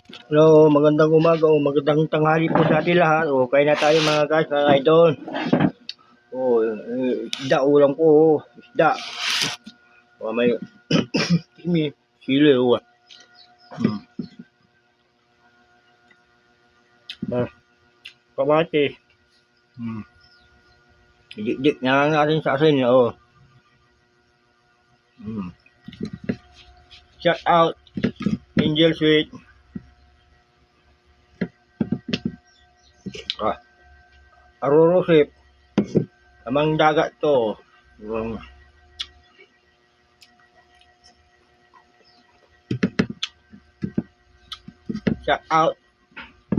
Hello, magandang umaga o magandang tanghali po sa atin lahat. O, kain na tayo mga guys, mga idol. O, isda, ulam ko, isda. O, may sili, o. Hmm. Kamatis. Hmm. Dik-dik na natin sa asin, o. Hmm. Shout out, Angel Sweet. Arurusip. Amang dagat to. Shout out,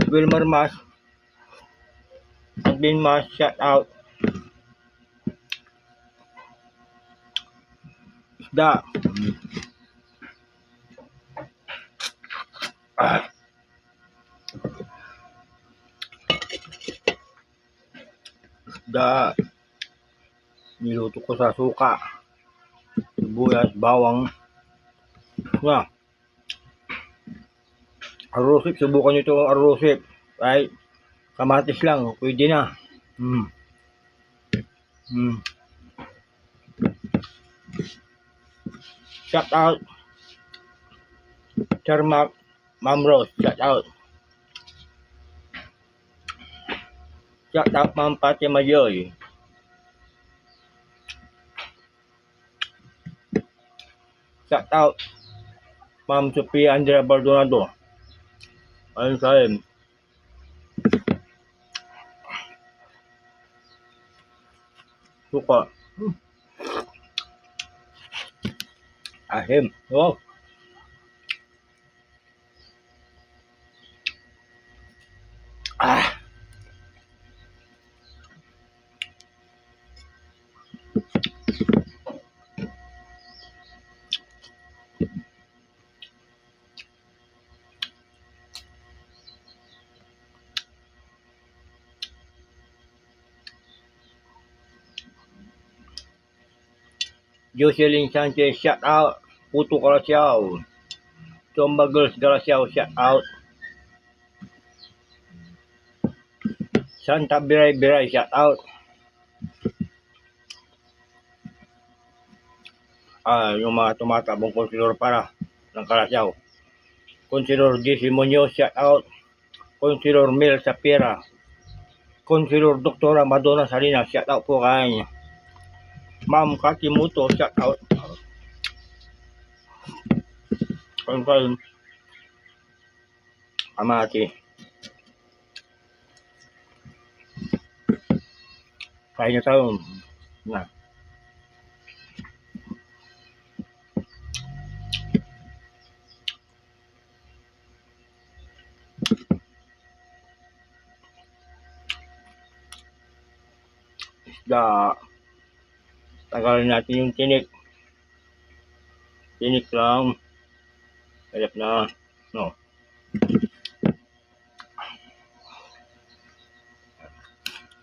Wilmer Mas. Admin Mas, shout out. Isda. Isda. Niluto ko sa suka. Sibuyas, bawang. Nga. Arrosip, subukan nyo ito arrosip. Right? Kamatis lang, pwede na. Shout out, Charmac, Ma'am Rose, shout out. Shout out, Ma'am Pati Majoy. Shout out, Ma'am Sophia Andrea Baldonado. Ayun sa akin. Suka. Ahim. Wow. Jocelyn Sanchez, shout out. Puto Kalasiao. Tomba Girls Kalasiao, shout out. Santa Biray Biray, shout out. Yung mga tumatabong konsilor para ng Kalasiao. Konsilor JC Muñoz, shout out. Konsilor Mel Sapira. Konsilor Doktora Madonna Salinas, shout out po kay Ma'am Kakimuto, shout out. Kaya amati. Kaya na tayo. Na. Isda. Tagalin natin yung tinik. Tinik lang. Halap na. No.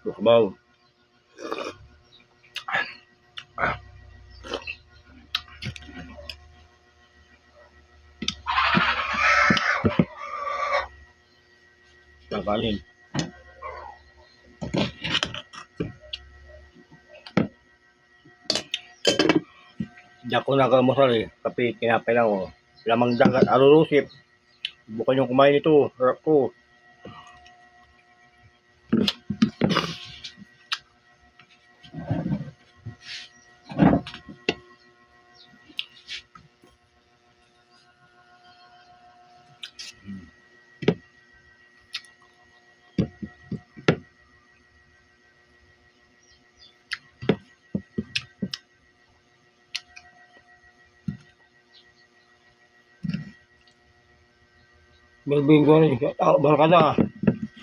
Lukbaw. Tagalin. Diyan ko nakamusal eh. Kape, kinapay lang oh. Lamang dagat, arurusip. Bukan yung kumain ito. Harap ko. Melvin Goni, shout out. Barkada.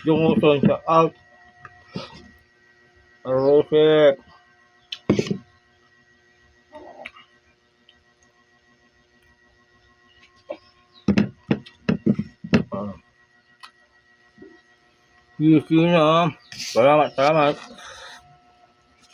Yung uson, shout out. Arusip. Easy na. Salamat, salamat.